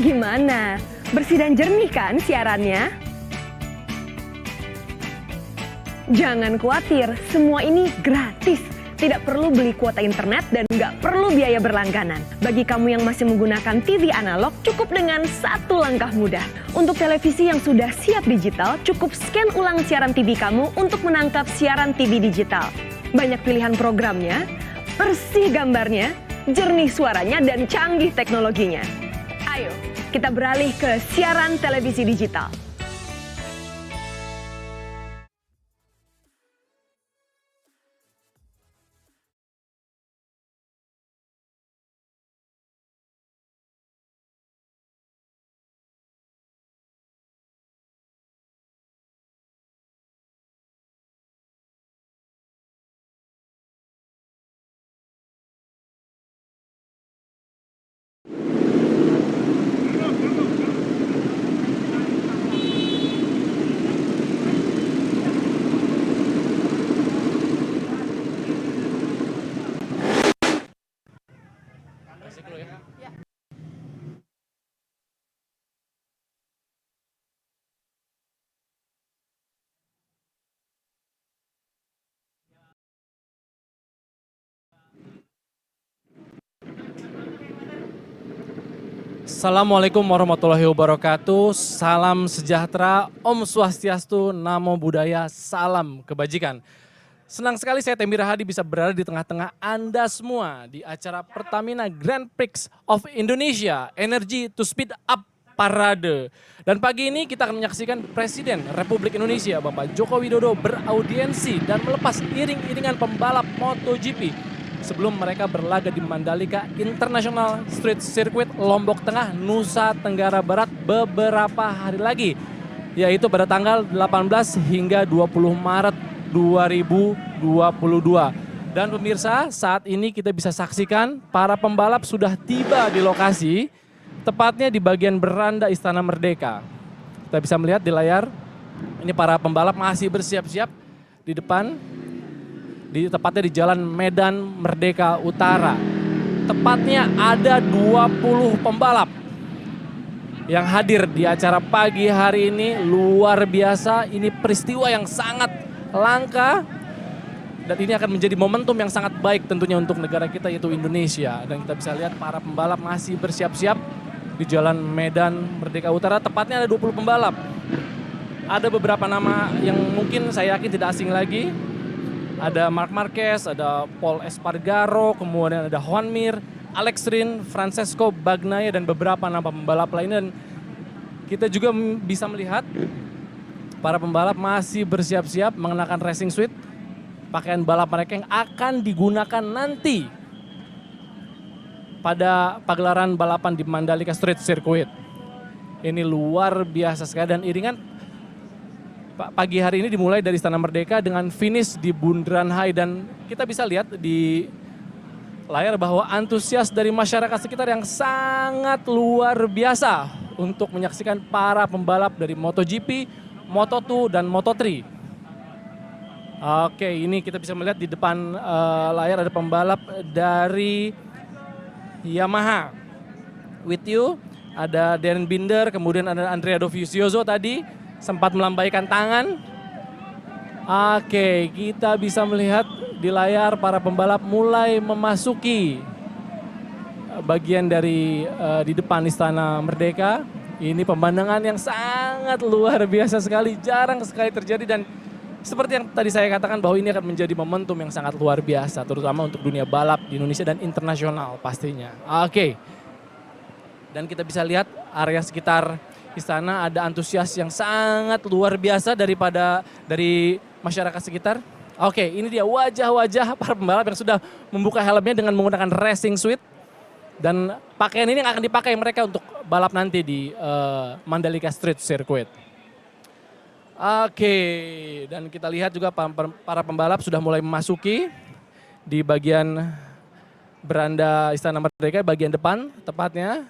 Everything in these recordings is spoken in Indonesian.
Gimana? Bersih dan jernih kan siarannya? Jangan khawatir, semua ini gratis. Tidak perlu beli kuota internet dan nggak perlu biaya berlangganan. Bagi kamu yang masih menggunakan TV analog, cukup dengan satu langkah mudah. Untuk televisi yang sudah siap digital, cukup scan ulang siaran TV kamu untuk menangkap siaran TV digital. Banyak pilihan programnya, bersih gambarnya, jernih suaranya, dan canggih teknologinya. Ayo, kita beralih ke siaran televisi digital. Assalamualaikum warahmatullahi wabarakatuh. Salam sejahtera, Om Swastiastu, Namo Buddhaya, salam kebajikan. Senang sekali saya Tembi Rahadi bisa berada di tengah-tengah Anda semua di acara Pertamina Grand Prix of Indonesia Energy to Speed Up Parade. Dan pagi ini kita akan menyaksikan Presiden Republik Indonesia Bapak Joko Widodo beraudiensi dan melepas iring-iringan pembalap MotoGP sebelum mereka berlaga di Mandalika International Street Circuit Lombok Tengah, Nusa Tenggara Barat beberapa hari lagi, yaitu pada tanggal 18 hingga 20 Maret 2022. Dan pemirsa, saat ini kita bisa saksikan para pembalap sudah tiba di lokasi, tepatnya di bagian beranda Istana Merdeka. Kita bisa melihat di layar, ini para pembalap masih bersiap-siap di depan, tepatnya di Jalan Medan Merdeka Utara. Tepatnya ada 20 pembalap yang hadir di acara pagi hari ini. Luar biasa, ini peristiwa yang sangat langka dan ini akan menjadi momentum yang sangat baik tentunya untuk negara kita, yaitu Indonesia. Dan kita bisa lihat para pembalap masih bersiap-siap di Jalan Medan Merdeka Utara. Tepatnya ada 20 pembalap. Ada beberapa nama yang mungkin saya yakin tidak asing lagi. Ada Marc Marquez, ada Paul Espargaro, kemudian ada Juan Mir, Alex Rin, Francesco Bagnaia, dan beberapa nama pembalap lainnya. Dan kita juga bisa melihat para pembalap masih bersiap-siap mengenakan racing suit, pakaian balap mereka yang akan digunakan nanti pada pagelaran balapan di Mandalika Street Circuit. Ini luar biasa sekali, dan iringan pagi hari ini dimulai dari Istana Merdeka dengan finish di Bundaran HI. Dan kita bisa lihat di layar bahwa antusias dari masyarakat sekitar yang sangat luar biasa untuk menyaksikan para pembalap dari MotoGP, Moto2, dan Moto3. Oke, ini kita bisa melihat di depan layar ada pembalap dari Yamaha. With you, ada Darren Binder, kemudian ada Andrea Dovizioso tadi sempat melambaikan tangan. Oke, kita bisa melihat di layar para pembalap mulai memasuki bagian dari di depan Istana Merdeka. Ini pemandangan yang sangat luar biasa sekali, jarang sekali terjadi, dan seperti yang tadi saya katakan bahwa ini akan menjadi momentum yang sangat luar biasa, terutama untuk dunia balap di Indonesia dan internasional pastinya. Oke, dan kita bisa lihat area sekitar Istana ada antusias yang sangat luar biasa dari masyarakat sekitar. Oke, ini dia wajah-wajah para pembalap yang sudah membuka helmnya dengan menggunakan racing suit. Dan pakaian ini yang akan dipakai mereka untuk balap nanti di Mandalika Street Circuit. Oke, dan kita lihat juga para pembalap sudah mulai memasuki di bagian beranda Istana Merdeka, bagian depan tepatnya.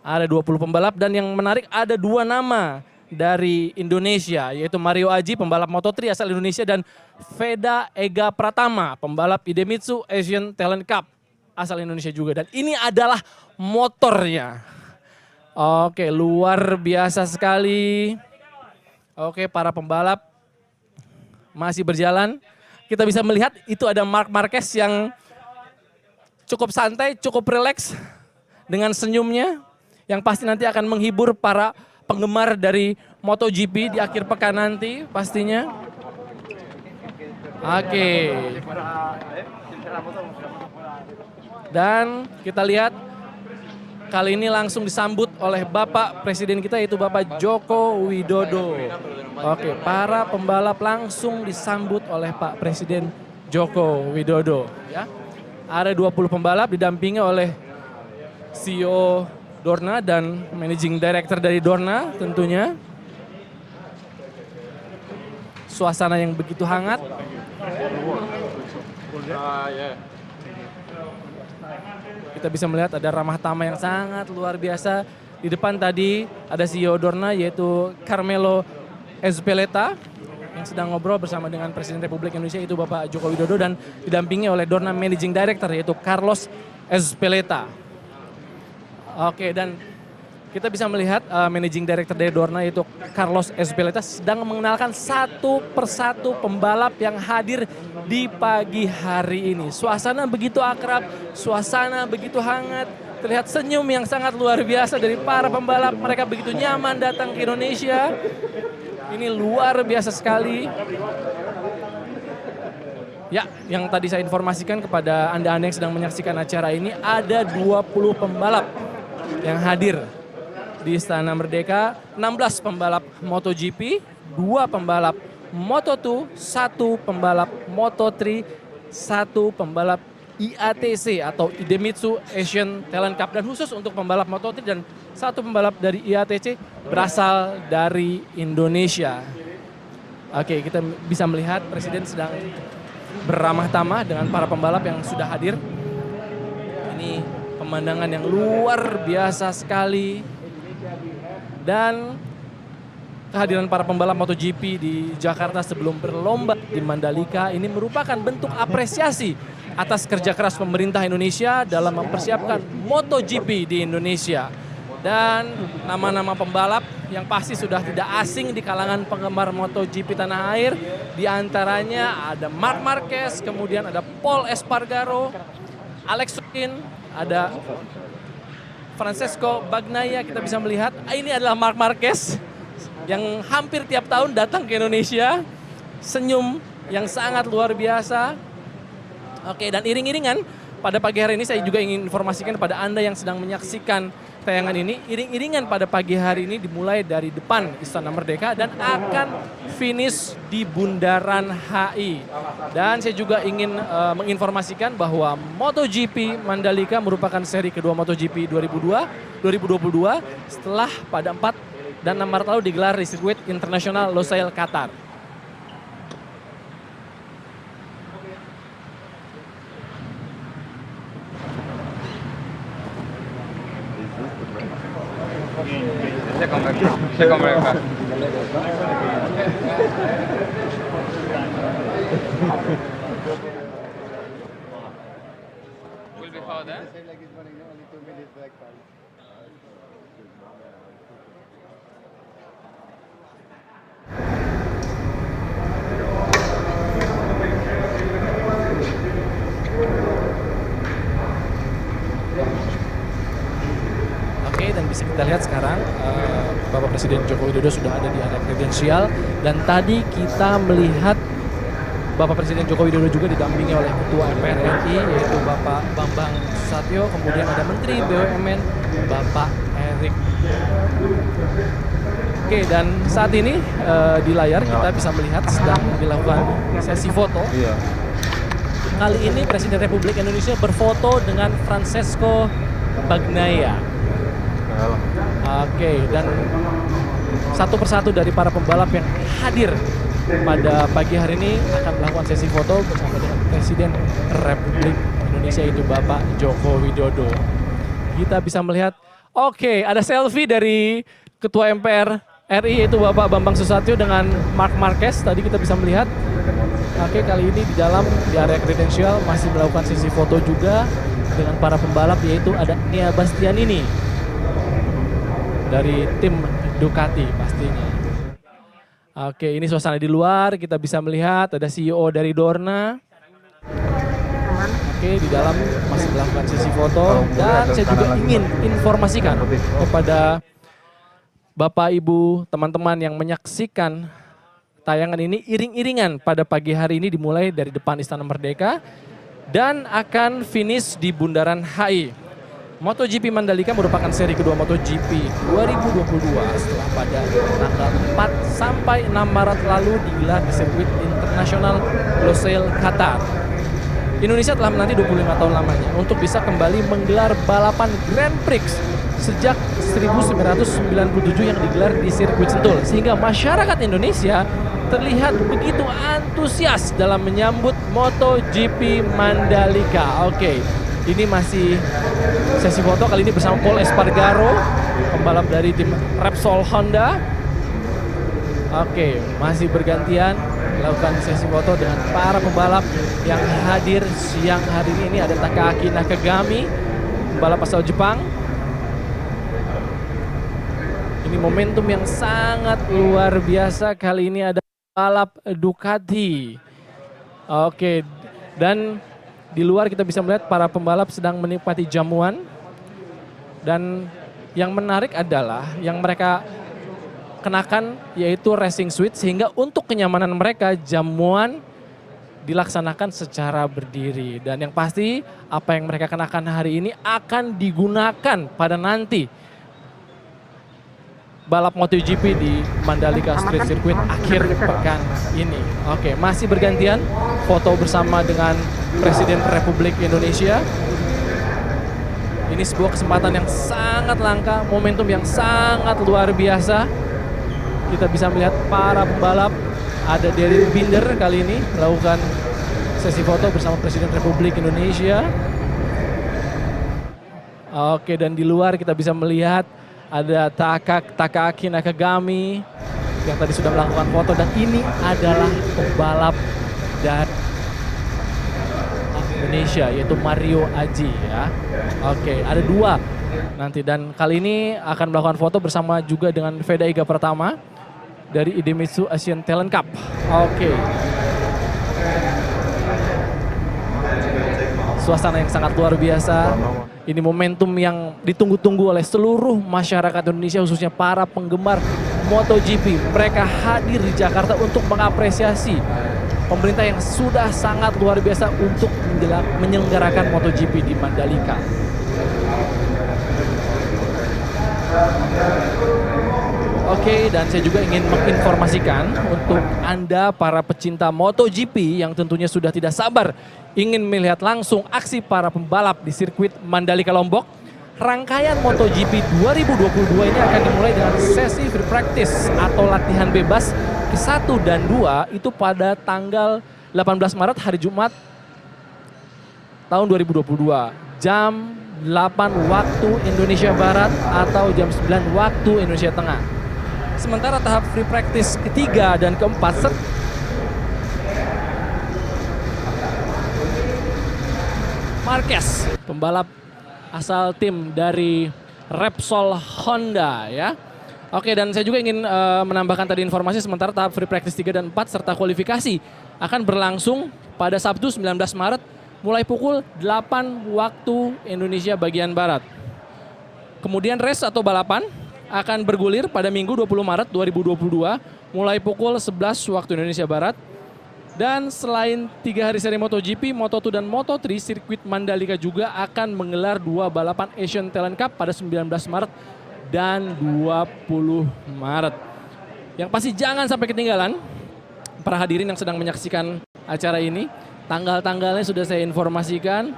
Ada 20 pembalap, dan yang menarik ada 2 nama dari Indonesia, yaitu Mario Aji, pembalap Moto3 asal Indonesia, dan Veda Ega Pratama, pembalap Idemitsu Asian Talent Cup. asal Indonesia juga. Dan ini adalah motornya. Oke, luar biasa sekali. Oke, para pembalap masih berjalan. Kita bisa melihat itu ada Marc Marquez yang cukup santai, cukup rileks dengan senyumnya. Yang pasti nanti akan menghibur para penggemar dari MotoGP di akhir pekan nanti pastinya. Oke. Dan kita lihat kali ini langsung disambut oleh Bapak Presiden kita yaitu Bapak Joko Widodo. Oke, para pembalap langsung disambut oleh Pak Presiden Joko Widodo. Ya. Ada 20 pembalap didampingi oleh CEO Dorna dan Managing Director dari Dorna tentunya. Suasana yang begitu hangat. Kita bisa melihat ada ramah tamah yang sangat luar biasa. Di depan tadi ada CEO Dorna yaitu Carmelo Ezpeleta yang sedang ngobrol bersama dengan Presiden Republik Indonesia itu Bapak Joko Widodo dan didampingi oleh Dorna Managing Director yaitu Carlos Ezpeleta. Oke, dan kita bisa melihat Managing Director dari Dorna yaitu Carlos Ezpeleta sedang mengenalkan satu persatu pembalap yang hadir di pagi hari ini. Suasana begitu akrab, suasana begitu hangat, terlihat senyum yang sangat luar biasa dari para pembalap. Mereka begitu nyaman datang ke Indonesia. Ini luar biasa sekali. Ya, yang tadi saya informasikan kepada Anda-Anda yang sedang menyaksikan acara ini, ada 20 pembalap yang hadir di Istana Merdeka. 16 pembalap MotoGP, 2 pembalap Moto2, 1 pembalap Moto3, 1 pembalap IATC atau Idemitsu Asian Talent Cup. Dan khusus untuk pembalap Moto3 dan 1 pembalap dari IATC berasal dari Indonesia. Oke, kita bisa melihat Presiden sedang beramah tamah dengan para pembalap yang sudah hadir. Ini pemandangan yang luar biasa sekali. Dan kehadiran para pembalap MotoGP di Jakarta sebelum berlomba di Mandalika ini merupakan bentuk apresiasi atas kerja keras pemerintah Indonesia dalam mempersiapkan MotoGP di Indonesia. Dan nama-nama pembalap yang pasti sudah tidak asing di kalangan penggemar MotoGP tanah air. Di antaranya ada Marc Marquez, kemudian ada Pol Espargaro, Alex Rins, ada Francesco Bagnaia. Kita bisa melihat ini adalah Marc Marquez yang hampir tiap tahun datang ke Indonesia. Senyum yang sangat luar biasa. Oke, dan iring-iringan pada pagi hari ini saya juga ingin informasikan kepada Anda yang sedang menyaksikan tayangan ini. Iring-iringan pada pagi hari ini dimulai dari depan Istana Merdeka dan akan finish di Bundaran HI. Dan saya juga ingin menginformasikan bahwa MotoGP Mandalika merupakan seri kedua MotoGP 2022 setelah pada 4 dan 6 Maret lalu digelar di sirkuit internasional Losail, Qatar. Saya komen Pak. Will be found, eh? Oke, dan bisa kita lihat sekarang Bapak Presiden Joko Widodo sudah ada di area kredensial dan tadi kita melihat Bapak Presiden Joko Widodo juga didampingi oleh Ketua MPR RI yaitu Bapak Bambang Susatyo, kemudian ada Menteri BUMN Bapak Erik. Oke, dan saat ini di layar kita bisa melihat sedang dilakukan sesi foto. Iya. Kali ini Presiden Republik Indonesia berfoto dengan Francesco Bagnaia. Oke, dan satu persatu dari para pembalap yang hadir pada pagi hari ini akan melakukan sesi foto bersama dengan Presiden Republik Indonesia itu Bapak Joko Widodo. Kita bisa melihat, oke, ada selfie dari Ketua MPR RI yaitu Bapak Bambang Susatyo dengan Marc Marquez. Tadi kita bisa melihat. Oke, kali ini di dalam di area kredensial masih melakukan sesi foto juga dengan para pembalap, yaitu ada Nia Bastianini dari tim Ducati pastinya. Oke, ini suasana di luar, kita bisa melihat ada CEO dari Dorna. Oke, di dalam masih melakukan sesi foto, dan saya juga ingin informasikan kepada Bapak Ibu, teman-teman yang menyaksikan tayangan ini, iring-iringan pada pagi hari ini dimulai dari depan Istana Merdeka dan akan finish di Bundaran HI. MotoGP Mandalika merupakan seri kedua MotoGP 2022 setelah pada tanggal 4 sampai 6 Maret lalu digelar di sirkuit internasional Losail, Qatar. Indonesia telah menanti 25 tahun lamanya untuk bisa kembali menggelar balapan Grand Prix sejak 1997 yang digelar di sirkuit Sentul, sehingga masyarakat Indonesia terlihat begitu antusias dalam menyambut MotoGP Mandalika. Oke, ini masih sesi foto kali ini bersama Paul Espargaro, pembalap dari tim Repsol Honda. Oke, masih bergantian melakukan sesi foto dengan para pembalap yang hadir siang hari ini. Ada Takaaki Nakagami, pembalap asal Jepang. Ini momentum yang sangat luar biasa. Kali ini ada balap Ducati. Oke, dan di luar kita bisa melihat para pembalap sedang menikmati jamuan. Dan yang menarik adalah yang mereka kenakan yaitu racing suit, sehingga untuk kenyamanan mereka jamuan dilaksanakan secara berdiri. Dan yang pasti apa yang mereka kenakan hari ini akan digunakan pada nanti balap MotoGP di Mandalika Street Circuit akhir pekan ini. Oke, masih bergantian foto bersama dengan Presiden Republik Indonesia. Ini sebuah kesempatan yang sangat langka, momentum yang sangat luar biasa. Kita bisa melihat para pembalap, ada Darren Binder kali ini melakukan sesi foto bersama Presiden Republik Indonesia. Oke, dan di luar kita bisa melihat ada Takaaki Nakagami yang tadi sudah melakukan foto, dan ini adalah pembalap dari Indonesia yaitu Mario Aji ya. Oke, ada dua nanti, dan kali ini akan melakukan foto bersama juga dengan Veda Iga Pratama dari Idemitsu Asian Talent Cup. Oke. Suasana yang sangat luar biasa. Ini momentum yang ditunggu-tunggu oleh seluruh masyarakat Indonesia, khususnya para penggemar MotoGP. Mereka hadir di Jakarta untuk mengapresiasi pemerintah yang sudah sangat luar biasa untuk menyelenggarakan MotoGP di Mandalika. Oke, dan saya juga ingin menginformasikan untuk Anda para pecinta MotoGP yang tentunya sudah tidak sabar ingin melihat langsung aksi para pembalap di sirkuit Mandalika Lombok. Rangkaian MotoGP 2022 ini akan dimulai dengan sesi free practice atau latihan bebas ke-1 dan 2 itu pada tanggal 18 Maret hari Jumat tahun 2022 jam 8 waktu Indonesia Barat atau jam 9 waktu Indonesia Tengah. Sementara tahap free practice ketiga dan keempat Marquez, pembalap asal tim dari Repsol Honda ya. Oke, dan saya juga ingin menambahkan tadi informasi, sementara tahap free practice 3 dan 4 serta kualifikasi akan berlangsung pada Sabtu 19 Maret mulai pukul 8 waktu Indonesia bagian Barat. Kemudian race atau balapan akan bergulir pada Minggu 20 Maret 2022 mulai pukul 11 waktu Indonesia Barat. Dan selain 3 hari seri MotoGP, Moto2 dan Moto3, sirkuit Mandalika juga akan menggelar 2 balapan Asian Talent Cup pada 19 Maret dan 20 Maret. Yang pasti jangan sampai ketinggalan para hadirin yang sedang menyaksikan acara ini. Tanggal-tanggalnya sudah saya informasikan.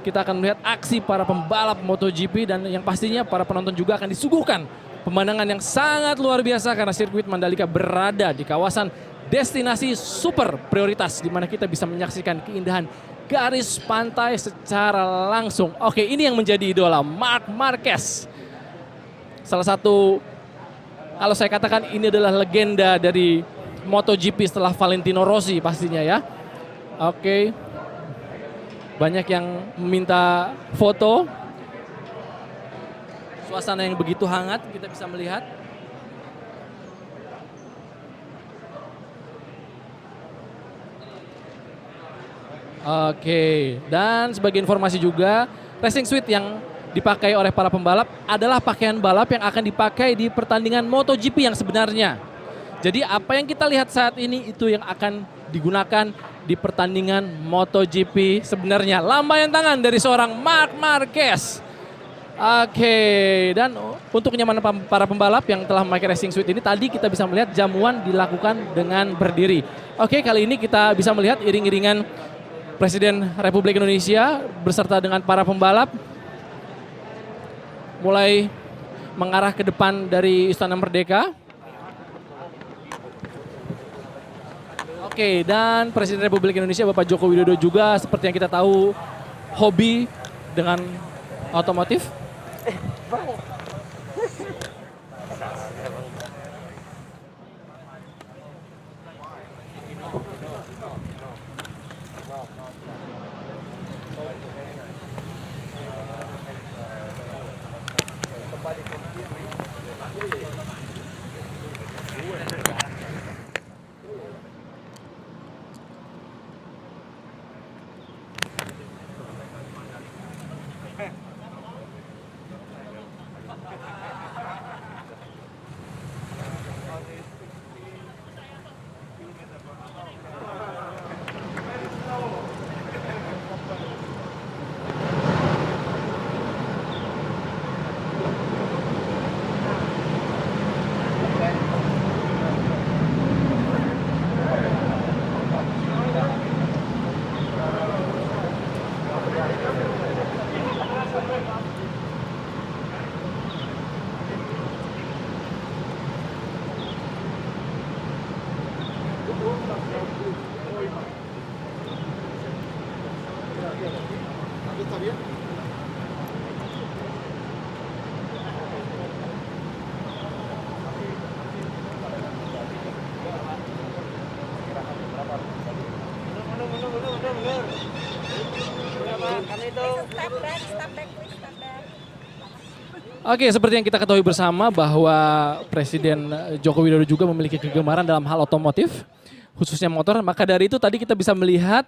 Kita akan melihat aksi para pembalap MotoGP, dan yang pastinya para penonton juga akan disuguhkan pemandangan yang sangat luar biasa karena sirkuit Mandalika berada di kawasan destinasi super prioritas di mana kita bisa menyaksikan keindahan garis pantai secara langsung. Oke, ini yang menjadi idola Marc Marquez. Salah satu, kalau saya katakan ini adalah legenda dari MotoGP setelah Valentino Rossi pastinya ya. Oke. Banyak yang meminta foto. Suasana yang begitu hangat kita bisa melihat. Oke, dan sebagai informasi juga, racing suit yang dipakai oleh para pembalap adalah pakaian balap yang akan dipakai di pertandingan MotoGP yang sebenarnya. Jadi apa yang kita lihat saat ini itu yang akan digunakan di pertandingan MotoGP sebenarnya. Lambaian tangan dari seorang Marc Marquez. Oke, dan untuk kenyamanan para pembalap yang telah memakai racing suit ini, tadi kita bisa melihat jamuan dilakukan dengan berdiri. Oke, kali ini kita bisa melihat iring-iringan Presiden Republik Indonesia beserta dengan para pembalap mulai mengarah ke depan dari Istana Merdeka. Oke, dan Presiden Republik Indonesia Bapak Joko Widodo juga seperti yang kita tahu hobi dengan otomotif. Oke, seperti yang kita ketahui bersama bahwa Presiden Joko Widodo juga memiliki kegemaran dalam hal otomotif, khususnya motor. Maka dari itu tadi kita bisa melihat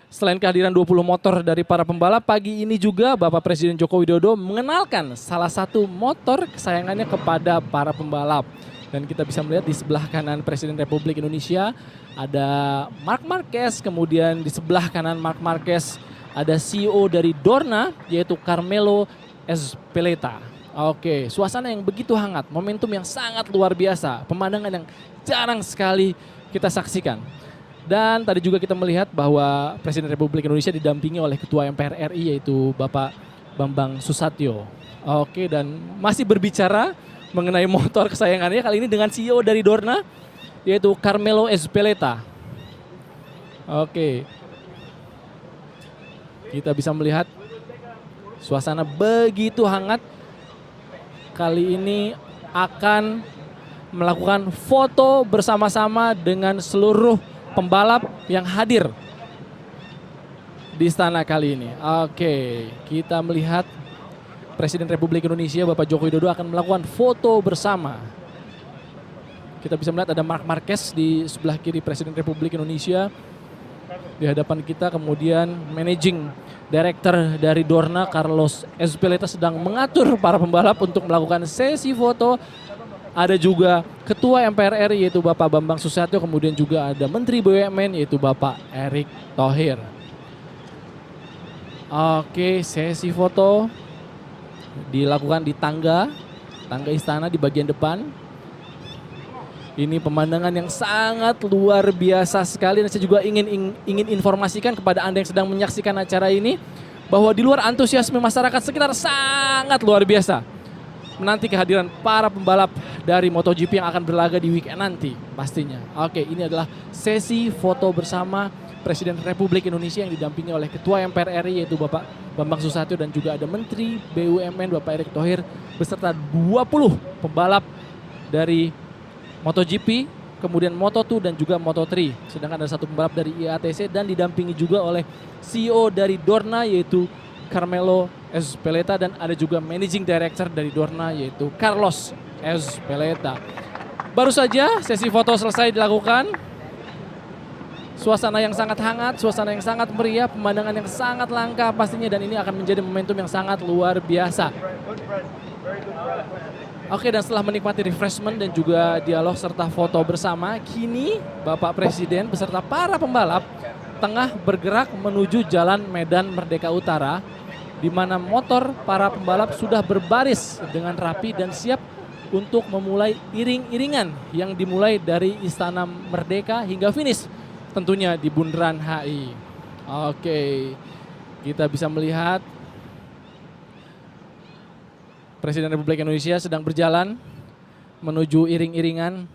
selain kehadiran 20 motor dari para pembalap, pagi ini juga Bapak Presiden Joko Widodo mengenalkan salah satu motor kesayangannya kepada para pembalap. Dan kita bisa melihat di sebelah kanan Presiden Republik Indonesia ada Marc Marquez, kemudian di sebelah kanan Marc Marquez ada CEO dari Dorna yaitu Carmelo Ezpeleta. Oke, suasana yang begitu hangat, momentum yang sangat luar biasa, pemandangan yang jarang sekali kita saksikan. Dan tadi juga kita melihat bahwa Presiden Republik Indonesia didampingi oleh Ketua MPR RI yaitu Bapak Bambang Susatyo. Oke, dan masih berbicara mengenai motor kesayangannya kali ini dengan CEO dari Dorna yaitu Carmelo Ezpeleta. Oke. Kita bisa melihat suasana begitu hangat. Kali ini akan melakukan foto bersama-sama dengan seluruh pembalap yang hadir di istana kali ini. Oke, kita melihat Presiden Republik Indonesia Bapak Joko Widodo akan melakukan foto bersama. Kita bisa melihat ada Marc Marquez di sebelah kiri Presiden Republik Indonesia. Di hadapan kita kemudian Managing Director dari Dorna Carlos Ezpeleta sedang mengatur para pembalap untuk melakukan sesi foto. Ada juga Ketua MPR RI yaitu Bapak Bambang Susatyo, kemudian juga ada Menteri BUMN yaitu Bapak Erick Thohir. Oke, sesi foto dilakukan di tangga istana di bagian depan. Ini pemandangan yang sangat luar biasa sekali dan saya juga ingin informasikan kepada Anda yang sedang menyaksikan acara ini bahwa di luar antusiasme masyarakat sekitar sangat luar biasa menanti kehadiran para pembalap dari MotoGP yang akan berlaga di weekend nanti pastinya. Oke, ini adalah sesi foto bersama Presiden Republik Indonesia yang didampingi oleh Ketua MPR RI yaitu Bapak Bambang Susatyo dan juga ada Menteri BUMN Bapak Erick Thohir beserta 20 pembalap dari MotoGP kemudian Moto2 dan juga Moto3. Sedangkan ada satu pembalap dari IATC dan didampingi juga oleh CEO dari Dorna yaitu Carmelo Ezpeleta dan ada juga Managing Director dari Dorna yaitu Carlos Ezpeleta. Baru saja sesi foto selesai dilakukan. Suasana yang sangat hangat, suasana yang sangat meriah, pemandangan yang sangat langka pastinya dan ini akan menjadi momentum yang sangat luar biasa. Oke, dan setelah menikmati refreshment dan juga dialog serta foto bersama, kini Bapak Presiden beserta para pembalap tengah bergerak menuju Jalan Medan Merdeka Utara di mana motor para pembalap sudah berbaris dengan rapi dan siap untuk memulai iring-iringan yang dimulai dari Istana Merdeka hingga finish. Tentunya di Bundaran HI. Oke, kita bisa melihat Presiden Republik Indonesia sedang berjalan menuju iring-iringan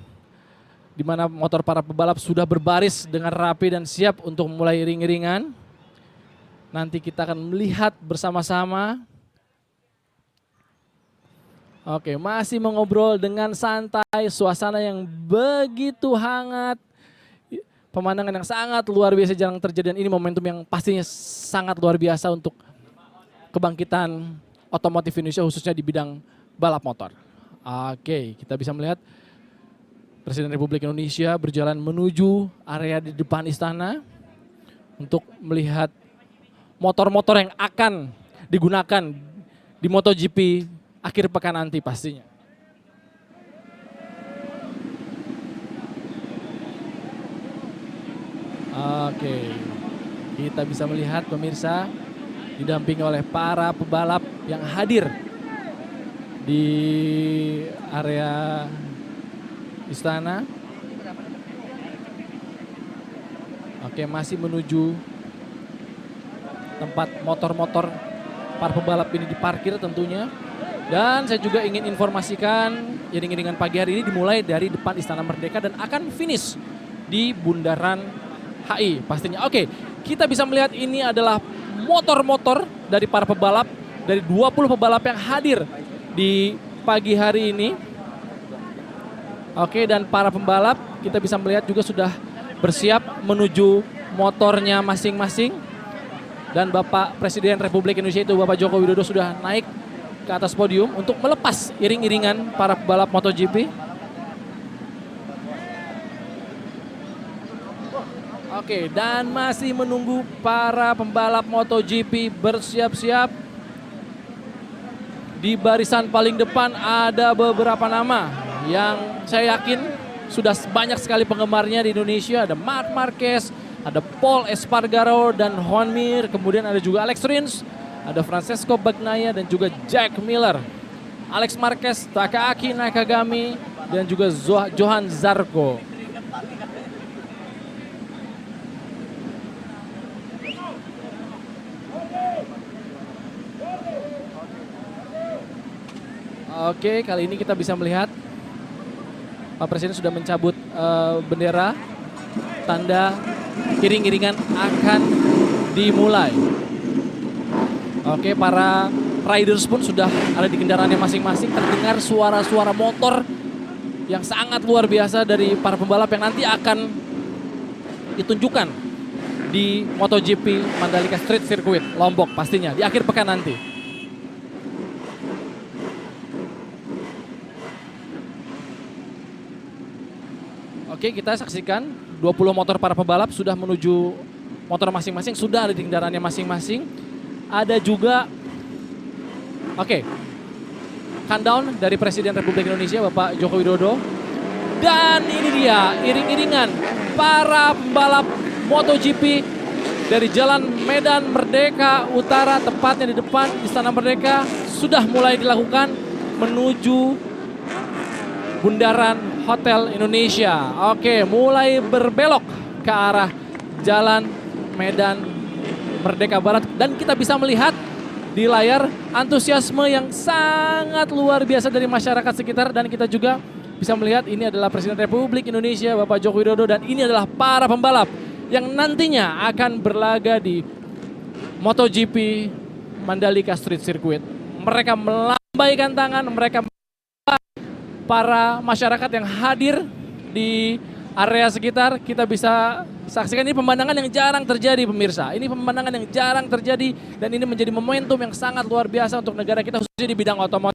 di mana motor para pebalap sudah berbaris dengan rapi dan siap untuk memulai iring-iringan. Nanti kita akan melihat bersama-sama. Oke, masih mengobrol dengan santai, suasana yang begitu hangat. Pemandangan yang sangat luar biasa jarang terjadi dan ini momentum yang pastinya sangat luar biasa untuk kebangkitan otomotif Indonesia khususnya di bidang balap motor. Oke, kita bisa melihat Presiden Republik Indonesia berjalan menuju area di depan istana untuk melihat motor-motor yang akan digunakan di MotoGP akhir pekan nanti pastinya. Oke, kita bisa melihat pemirsa didampingi oleh para pebalap yang hadir di area istana. Oke, masih menuju tempat motor-motor para pebalap ini diparkir tentunya. Dan saya juga ingin informasikan iring-iringan pagi hari ini dimulai dari depan Istana Merdeka dan akan finish di Bundaran HI pastinya. Oke, kita bisa melihat ini adalah motor-motor dari para pebalap, dari 20 pebalap yang hadir di pagi hari ini. Oke, dan para pembalap kita bisa melihat juga sudah bersiap menuju motornya masing-masing. Dan Bapak Presiden Republik Indonesia itu Bapak Joko Widodo sudah naik ke atas podium untuk melepas iring-iringan para pebalap MotoGP. Oke, dan masih menunggu para pembalap MotoGP bersiap-siap. Di barisan paling depan ada beberapa nama yang saya yakin sudah banyak sekali penggemarnya di Indonesia. Ada Marc Marquez, ada Paul Espargaro dan Juan Mir. Kemudian ada juga Alex Rins, ada Francesco Bagnaia dan juga Jack Miller. Alex Marquez, Takaaki Nakagami dan juga Johan Zarco. Oke, kali ini kita bisa melihat Pak Presiden sudah mencabut bendera, tanda iring-iringan akan dimulai. Oke, para riders pun sudah ada di kendaraannya masing-masing. Terdengar suara-suara motor yang sangat luar biasa dari para pembalap yang nanti akan ditunjukkan di MotoGP Mandalika Street Circuit Lombok pastinya di akhir pekan nanti. Oke, kita saksikan 20 motor para pebalap sudah menuju motor masing-masing, sudah ada di kendaraannya masing-masing. Ada juga, countdown dari Presiden Republik Indonesia Bapak Joko Widodo. Dan ini dia iring-iringan para pembalap MotoGP dari Jalan Medan Merdeka Utara, tepatnya di depan Istana Merdeka, sudah mulai dilakukan menuju Bundaran Hotel Indonesia. Oke, mulai berbelok ke arah Jalan Medan Merdeka Barat. Dan kita bisa melihat di layar antusiasme yang sangat luar biasa dari masyarakat sekitar. Dan kita juga bisa melihat ini adalah Presiden Republik Indonesia Bapak Joko Widodo. Dan ini adalah para pembalap yang nantinya akan berlaga di MotoGP Mandalika Street Circuit. Mereka melambaikan tangan, mereka para masyarakat yang hadir di area sekitar kita bisa saksikan ini pemandangan yang jarang terjadi pemirsa. Ini pemandangan yang jarang terjadi dan ini menjadi momentum yang sangat luar biasa untuk negara kita khususnya di bidang otomotif.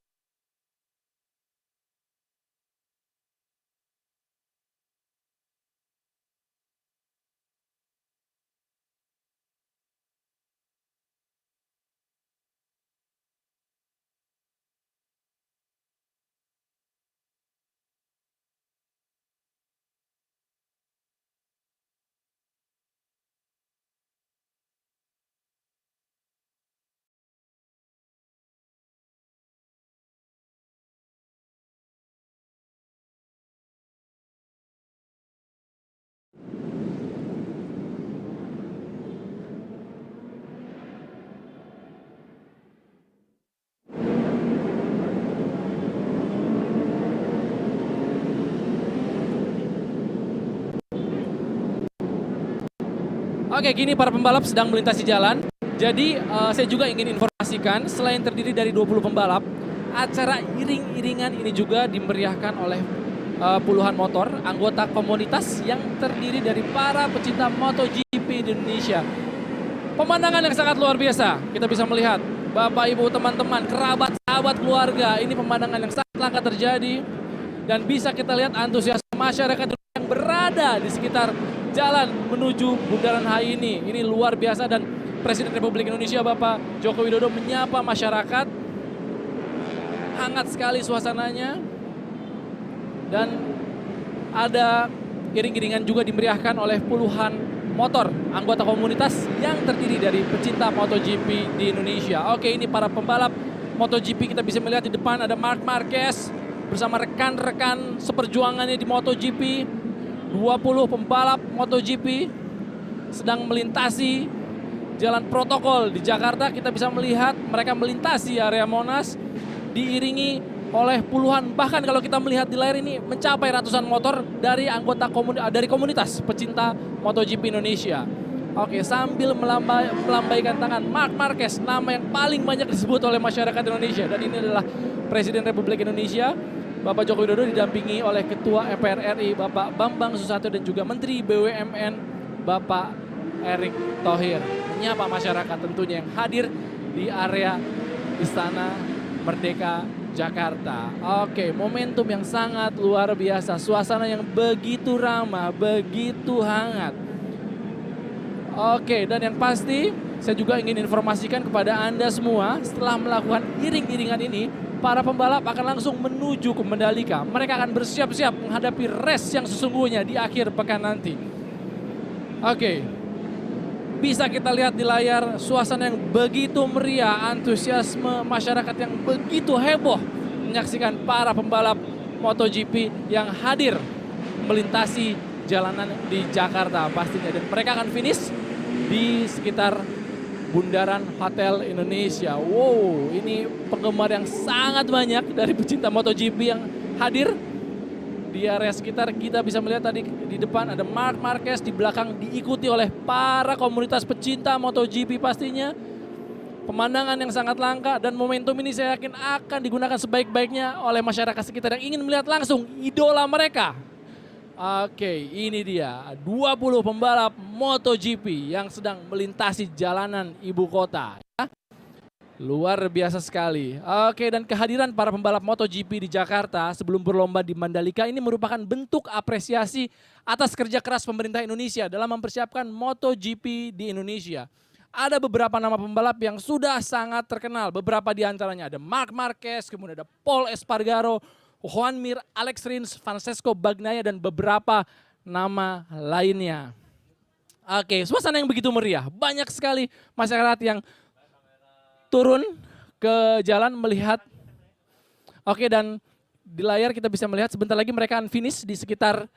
Oke, gini para pembalap sedang melintasi jalan. Jadi saya juga ingin informasikan, selain terdiri dari 20 pembalap, acara iring-iringan ini juga dimeriahkan oleh puluhan motor, anggota komunitas yang terdiri dari para pecinta MotoGP di Indonesia. Pemandangan yang sangat luar biasa, kita bisa melihat Bapak, Ibu, teman-teman, kerabat, sahabat, keluarga. Ini pemandangan yang sangat langka terjadi. Dan bisa kita lihat antusiasme masyarakat yang berada di sekitar jalan menuju Bundaran HI ini. Ini luar biasa dan Presiden Republik Indonesia Bapak Joko Widodo menyapa masyarakat. Hangat sekali suasananya. Dan ada iring-iringan juga dimeriahkan oleh puluhan motor anggota komunitas yang terdiri dari pecinta MotoGP di Indonesia. Oke, ini para pembalap MotoGP, kita bisa melihat di depan ada Marc Marquez bersama rekan-rekan seperjuangannya di MotoGP. 20 pembalap MotoGP sedang melintasi jalan protokol di Jakarta. Kita bisa melihat mereka melintasi area Monas diiringi oleh puluhan, bahkan kalau kita melihat di layar ini mencapai ratusan motor dari anggota dari komunitas pecinta MotoGP Indonesia. Oke, sambil melambaikan tangan Marc Marquez, nama yang paling banyak disebut oleh masyarakat Indonesia, dan ini adalah Presiden Republik Indonesia Bapak Joko Widodo didampingi oleh Ketua MPR RI Bapak Bambang Susatyo dan juga Menteri BUMN Bapak Erick Thohir menyapa masyarakat tentunya yang hadir di area Istana Merdeka Jakarta. Oke, momentum yang sangat luar biasa, suasana yang begitu ramah, begitu hangat. Oke, dan yang pasti saya juga ingin informasikan kepada Anda semua, setelah melakukan iring-iringan ini, para pembalap akan langsung menuju ke Mandalika. Mereka akan bersiap-siap menghadapi race yang sesungguhnya di akhir pekan nanti. Oke, bisa kita lihat di layar suasana yang begitu meriah, antusiasme masyarakat yang begitu heboh menyaksikan para pembalap MotoGP yang hadir melintasi jalanan di Jakarta pastinya. Dan mereka akan finish di sekitar Bundaran Hotel Indonesia. Wow, ini penggemar yang sangat banyak dari pecinta MotoGP yang hadir di area sekitar. Kita bisa melihat tadi di depan ada Marc Marquez, di belakang diikuti oleh para komunitas pecinta MotoGP pastinya. Pemandangan yang sangat langka dan momentum ini saya yakin akan digunakan sebaik-baiknya oleh masyarakat sekitar yang ingin melihat langsung idola mereka. Oke, ini dia 20 pembalap MotoGP yang sedang melintasi jalanan ibu kota. Luar biasa sekali. Oke, dan kehadiran para pembalap MotoGP di Jakarta sebelum berlomba di Mandalika ini merupakan bentuk apresiasi atas kerja keras pemerintah Indonesia dalam mempersiapkan MotoGP di Indonesia. Ada beberapa nama pembalap yang sudah sangat terkenal. Beberapa di antaranya ada Marc Marquez, kemudian ada Pol Espargaro, Juan Mir, Alex Rins, Francesco Bagnaia, dan beberapa nama lainnya. Oke, suasana yang begitu meriah. Banyak sekali masyarakat yang turun ke jalan melihat. Oke, dan di layar kita bisa melihat sebentar lagi mereka akan finish di sekitar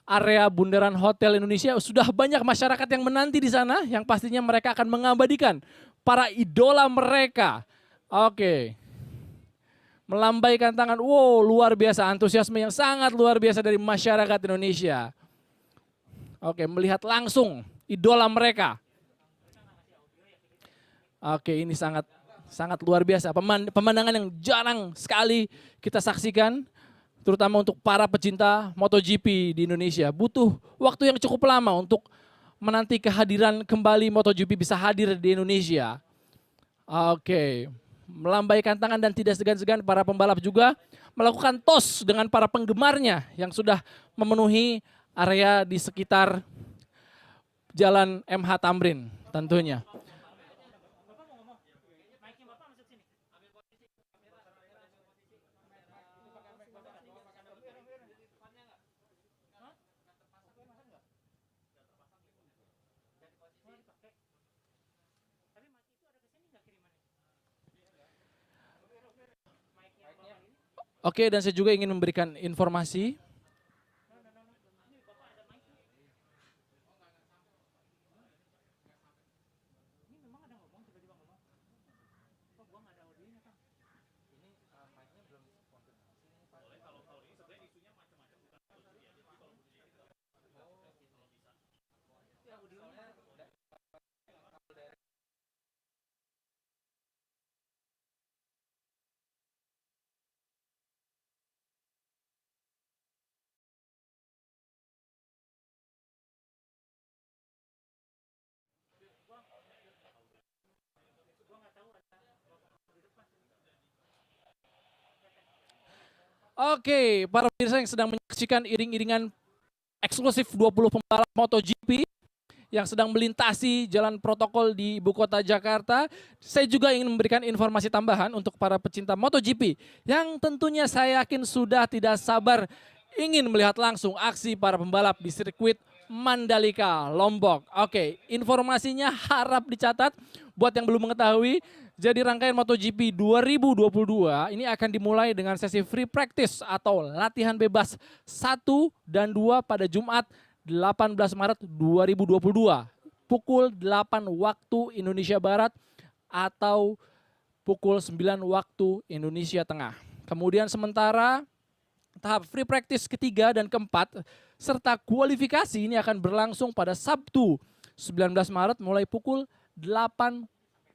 area Bundaran Hotel Indonesia. Sudah banyak masyarakat yang menanti di sana, yang pastinya mereka akan mengabadikan para idola mereka. Oke. Melambaikan tangan, wow, luar biasa, antusiasme yang sangat luar biasa dari masyarakat Indonesia. Oke, melihat langsung idola mereka. Oke, ini sangat luar biasa, pemandangan yang jarang sekali kita saksikan. terutama untuk para pecinta MotoGP di Indonesia. Butuh waktu yang cukup lama untuk menanti kehadiran kembali MotoGP bisa hadir di Indonesia. Oke, melambaikan tangan dan tidak segan-segan para pembalap juga melakukan tos dengan para penggemarnya yang sudah memenuhi area di sekitar Jalan MH Tamrin tentunya. Oke, dan saya juga ingin memberikan informasi. Oke, para pemirsa yang sedang menyaksikan iring-iringan eksklusif 20 pembalap MotoGP yang sedang melintasi jalan protokol di ibu kota Jakarta, saya juga ingin memberikan informasi tambahan untuk para pecinta MotoGP yang tentunya saya yakin sudah tidak sabar ingin melihat langsung aksi para pembalap di sirkuit Mandalika, Lombok. Oke, informasinya harap dicatat buat yang belum mengetahui. Jadi rangkaian MotoGP 2022 ini akan dimulai dengan sesi free practice atau latihan bebas 1 dan 2 pada Jumat 18 Maret 2022 pukul 8 waktu Indonesia Barat atau pukul 9 waktu Indonesia Tengah. Kemudian sementara tahap free practice ketiga dan keempat serta kualifikasi ini akan berlangsung pada Sabtu 19 Maret mulai pukul 8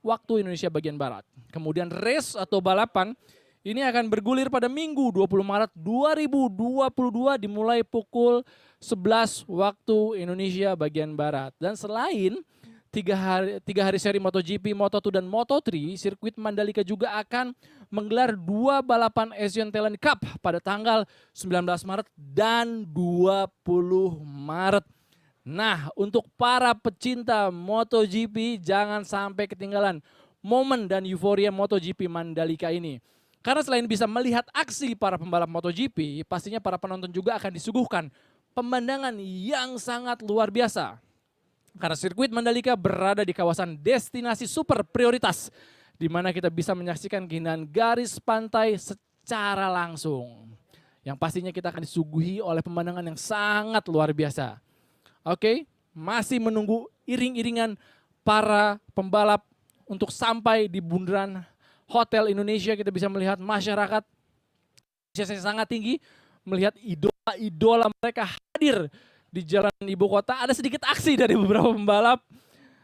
waktu Indonesia bagian Barat. Kemudian race atau balapan ini akan bergulir pada Minggu 20 Maret 2022 dimulai pukul 11 waktu Indonesia bagian Barat. Dan selain tiga hari seri MotoGP, Moto2 dan Moto3, sirkuit Mandalika juga akan menggelar 2 balapan Asian Talent Cup pada tanggal 19 Maret dan 20 Maret. Nah, untuk para pecinta MotoGP jangan sampai ketinggalan momen dan euforia MotoGP Mandalika ini. Karena selain bisa melihat aksi para pembalap MotoGP, pastinya para penonton juga akan disuguhkan pemandangan yang sangat luar biasa. Karena sirkuit Mandalika berada di kawasan destinasi super prioritas, di mana kita bisa menyaksikan keindahan garis pantai secara langsung. Yang pastinya kita akan disuguhi oleh pemandangan yang sangat luar biasa. Oke, masih menunggu iring-iringan para pembalap untuk sampai di bundaran Hotel Indonesia. Kita bisa melihat masyarakat yang sangat tinggi, melihat idola-idola mereka hadir di jalan ibu kota. Ada sedikit aksi dari beberapa pembalap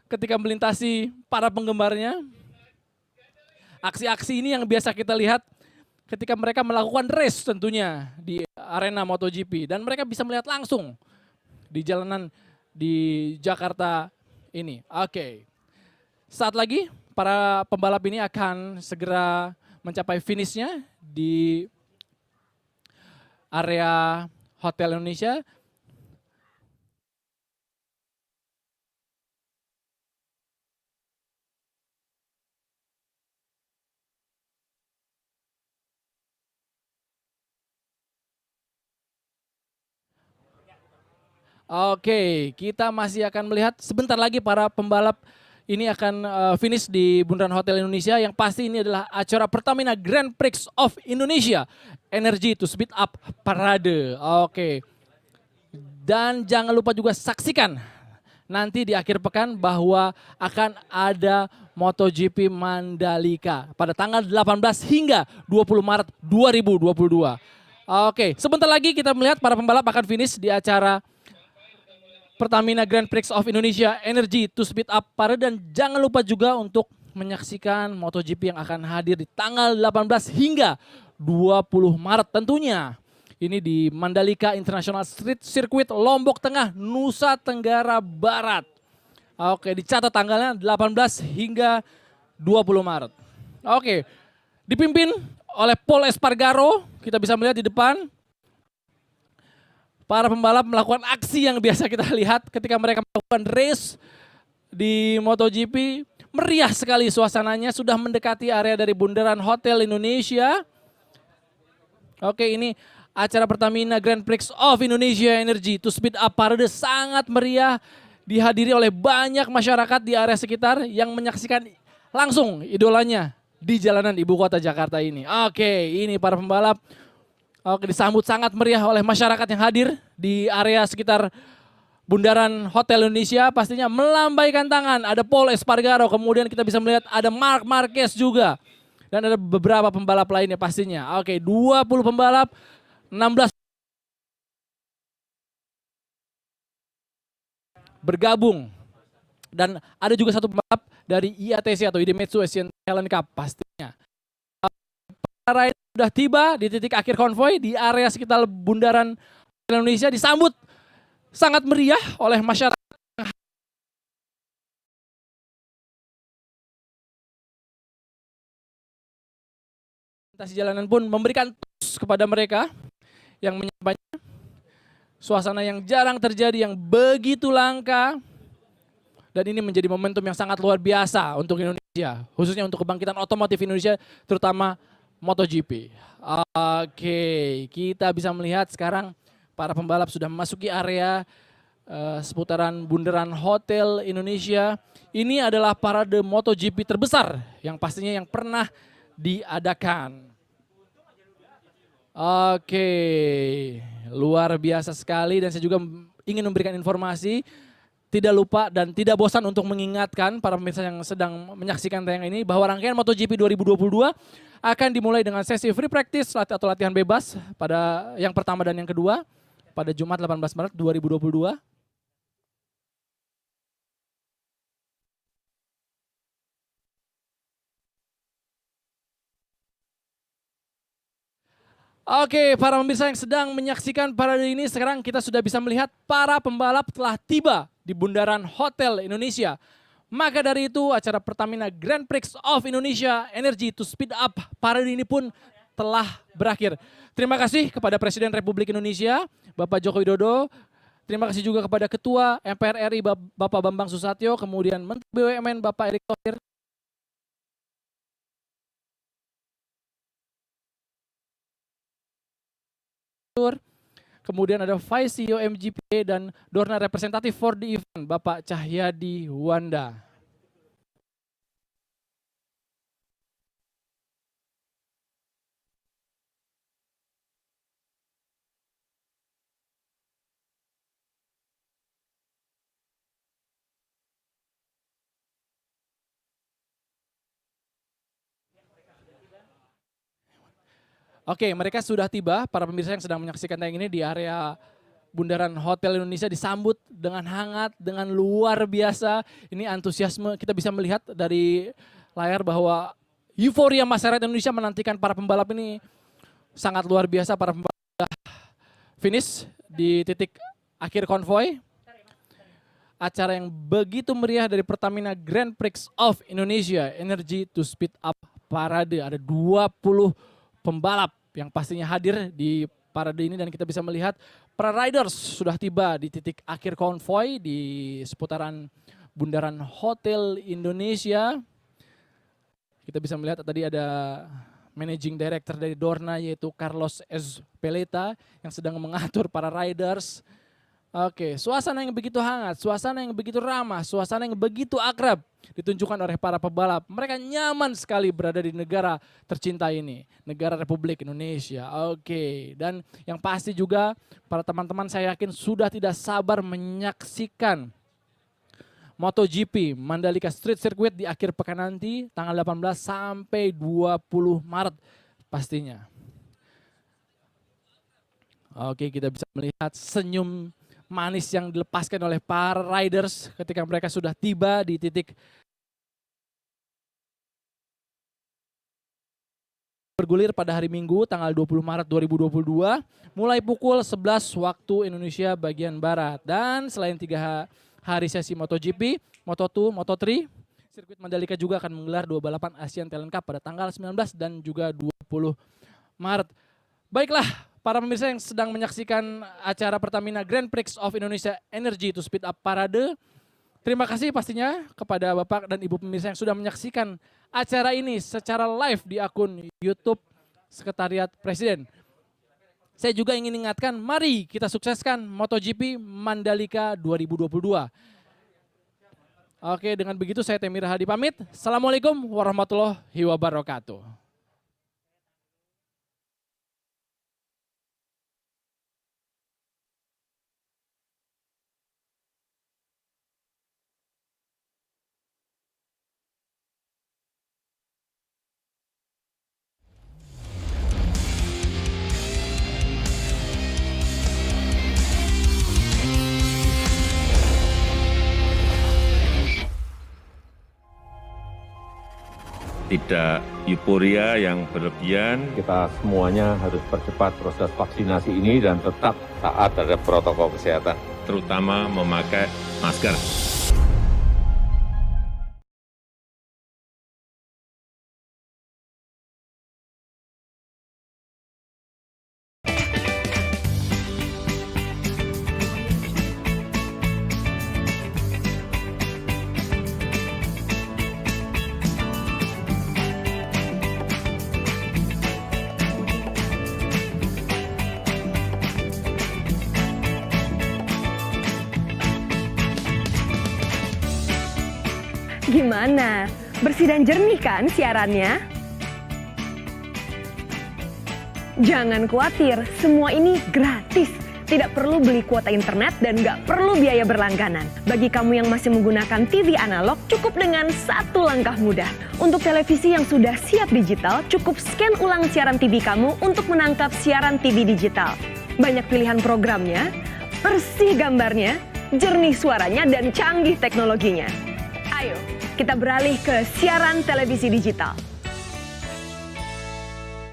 ketika melintasi para penggemarnya. Aksi-aksi ini yang biasa kita lihat ketika mereka melakukan race tentunya di arena MotoGP. Dan mereka bisa melihat langsung di jalanan di Jakarta ini. Oke. Saat lagi para pembalap ini akan segera mencapai finishnya di area Hotel Indonesia. Oke, kita masih akan melihat sebentar lagi para pembalap ini akan finish di bundaran Hotel Indonesia. Yang pasti ini adalah acara Pertamina Grand Prix of Indonesia Energy to Speed Up Parade. Oke, dan jangan lupa juga saksikan nanti di akhir pekan bahwa akan ada MotoGP Mandalika pada tanggal 18 hingga 20 Maret 2022. Oke, sebentar lagi kita melihat para pembalap akan finish di acara Pertamina Grand Prix of Indonesia Energy to Speed Up Parade. Dan jangan lupa juga untuk menyaksikan MotoGP yang akan hadir di tanggal 18 hingga 20 Maret tentunya. Ini di Mandalika International Street Circuit, Lombok Tengah, Nusa Tenggara Barat. Oke, dicatat tanggalnya 18 hingga 20 Maret. Oke, dipimpin oleh Paul Espargaro, kita bisa melihat di depan. Para pembalap melakukan aksi yang biasa kita lihat ketika mereka melakukan race di MotoGP. Meriah sekali suasananya, sudah mendekati area dari Bundaran Hotel Indonesia. Oke, ini acara Pertamina Grand Prix of Indonesia Energy to Speed Up Parade sangat meriah, dihadiri oleh banyak masyarakat di area sekitar yang menyaksikan langsung idolanya di jalanan ibu kota Jakarta ini. Oke, ini para pembalap. Oke, disambut sangat meriah oleh masyarakat yang hadir di area sekitar Bundaran Hotel Indonesia. Pastinya melambaikan tangan, ada Paul Espargaro, kemudian kita bisa melihat ada Marc Marquez juga. Dan ada beberapa pembalap lainnya pastinya. Oke, 20 pembalap, 16 bergabung. Dan ada juga satu pembalap dari IATC atau Idemitsu Asian Talent Cup pastinya. Para rider sudah tiba di titik akhir konvoy di area sekitar Bundaran Indonesia, disambut sangat meriah oleh masyarakat. Lintas jalanan pun memberikan tos kepada mereka yang menyapanya. Suasana yang jarang terjadi, yang begitu langka. Dan ini menjadi momentum yang sangat luar biasa untuk Indonesia. Khususnya untuk kebangkitan otomotif Indonesia, terutama MotoGP. Oke, kita bisa melihat sekarang para pembalap sudah memasuki area seputaran Bundaran Hotel Indonesia. Ini adalah parade MotoGP terbesar yang pastinya yang pernah diadakan. Oke, luar biasa sekali, dan saya juga ingin memberikan informasi, tidak lupa dan tidak bosan untuk mengingatkan para pemirsa yang sedang menyaksikan tayangan ini bahwa rangkaian MotoGP 2022 akan dimulai dengan sesi free practice atau latihan bebas pada yang pertama dan yang kedua pada Jumat 18 Maret 2022. Oke, para pemirsa yang sedang menyaksikan parade ini, sekarang kita sudah bisa melihat para pembalap telah tiba di Bundaran Hotel Indonesia. Maka dari itu acara Pertamina Grand Prix of Indonesia Energy to Speed Up parade ini pun telah berakhir. Terima kasih kepada Presiden Republik Indonesia, Bapak Joko Widodo. Terima kasih juga kepada Ketua MPR RI, Bapak Bambang Susatyo, kemudian Menteri BUMN, Bapak Erick Thohir. Kemudian ada Vice CEO MGP dan Dorna representatif for the event, Bapak Cahyadi Wanda. Oke, mereka sudah tiba, para pemirsa yang sedang menyaksikan tayang ini di area Bundaran Hotel Indonesia, disambut dengan hangat, dengan luar biasa. Ini antusiasme, kita bisa melihat dari layar bahwa euforia masyarakat Indonesia menantikan para pembalap ini sangat luar biasa. Para pembalap sudah finish di titik akhir konvoy. Acara yang begitu meriah dari Pertamina Grand Prix of Indonesia Energy to Speed Up Parade. Ada 20 pembalap yang pastinya hadir di parade ini, dan kita bisa melihat para riders sudah tiba di titik akhir konvoy di seputaran Bundaran Hotel Indonesia. Kita bisa melihat tadi ada Managing Director dari Dorna yaitu Carlos Ezpeleta yang sedang mengatur para riders. Oke, suasana yang begitu hangat, suasana yang begitu ramah, suasana yang begitu akrab ditunjukkan oleh para pebalap. Mereka nyaman sekali berada di negara tercinta ini, negara Republik Indonesia. Oke, dan yang pasti juga para teman-teman saya yakin sudah tidak sabar menyaksikan MotoGP Mandalika Street Circuit di akhir pekan nanti, tanggal 18 sampai 20 Maret pastinya. Oke, kita bisa melihat senyum manis yang dilepaskan oleh para riders ketika mereka sudah tiba di titik bergulir pada hari Minggu tanggal 20 Maret 2022 mulai pukul 11 waktu Indonesia bagian Barat. Dan selain 3 hari sesi MotoGP, Moto2, Moto3, sirkuit Mandalika juga akan menggelar 2 balapan Asian Talent Cup pada tanggal 19 dan juga 20 Maret. Baiklah, para pemirsa yang sedang menyaksikan acara Pertamina Grand Prix of Indonesia Energy to Speed Up Parade, terima kasih pastinya kepada Bapak dan Ibu pemirsa yang sudah menyaksikan acara ini secara live di akun YouTube Sekretariat Presiden. Saya juga ingin ingatkan, mari kita sukseskan MotoGP Mandalika 2022. Oke, dengan begitu saya Temir Hadi pamit. Assalamualaikum warahmatullahi wabarakatuh. Tidak euforia yang berlebihan. Kita semuanya harus percepat proses vaksinasi ini dan tetap taat terhadap protokol kesehatan. Terutama memakai masker. Gimana? Bersih dan jernih kan siarannya? Jangan khawatir, semua ini gratis. Tidak perlu beli kuota internet dan nggak perlu biaya berlangganan. Bagi kamu yang masih menggunakan TV analog, cukup dengan satu langkah mudah. Untuk televisi yang sudah siap digital, cukup scan ulang siaran TV kamu untuk menangkap siaran TV digital. Banyak pilihan programnya, bersih gambarnya, jernih suaranya, dan canggih teknologinya. Ayo, kita beralih ke siaran televisi digital.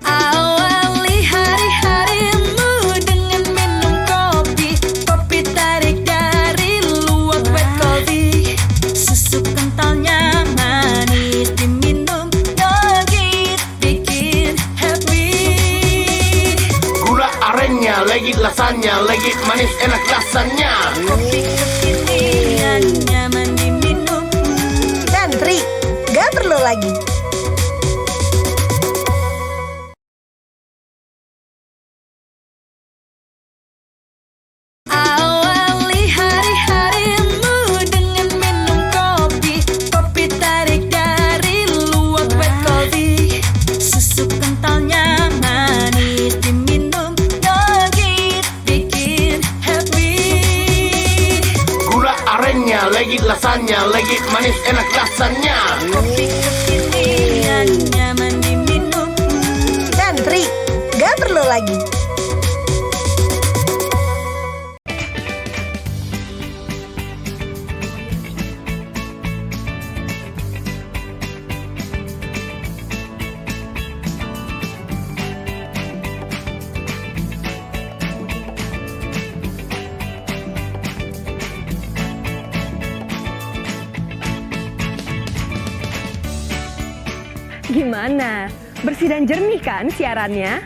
Awali hari-harimu dengan minum kopi. Kopi tarik dari luwak white coffee. Susu kentalnya manis diminum, dogit bikin happy. Gula arennya, legit lasanya, legit manis enak rasanya. Kopi kekinian nyaman diminum. Dan trik, gak perlu lagi. Awali hari-harimu dengan minum kopi. Kopi tarik dari luwak white coffee. Susu kentalnya manis diminum, dogit bikin happy. Gula arennya, legit lasanya, legit manis enak rasanya. Kopi kekinian nyaman diminum. Dan trik, gak perlu lagi. Gimana? Bersih dan jernih kan siarannya?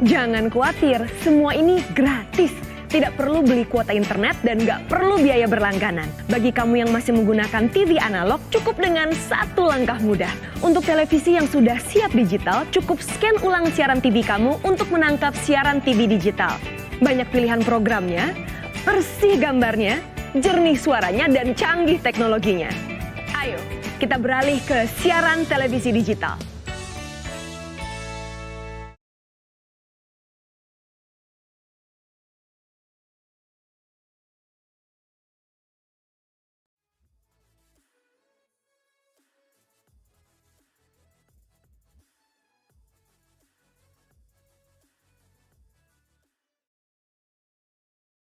Jangan khawatir, semua ini gratis. Tidak perlu beli kuota internet dan nggak perlu biaya berlangganan. Bagi kamu yang masih menggunakan TV analog, cukup dengan satu langkah mudah. Untuk televisi yang sudah siap digital, cukup scan ulang siaran TV kamu untuk menangkap siaran TV digital. Banyak pilihan programnya, bersih gambarnya, jernih suaranya, dan canggih teknologinya. Ayo, kita beralih ke siaran televisi digital.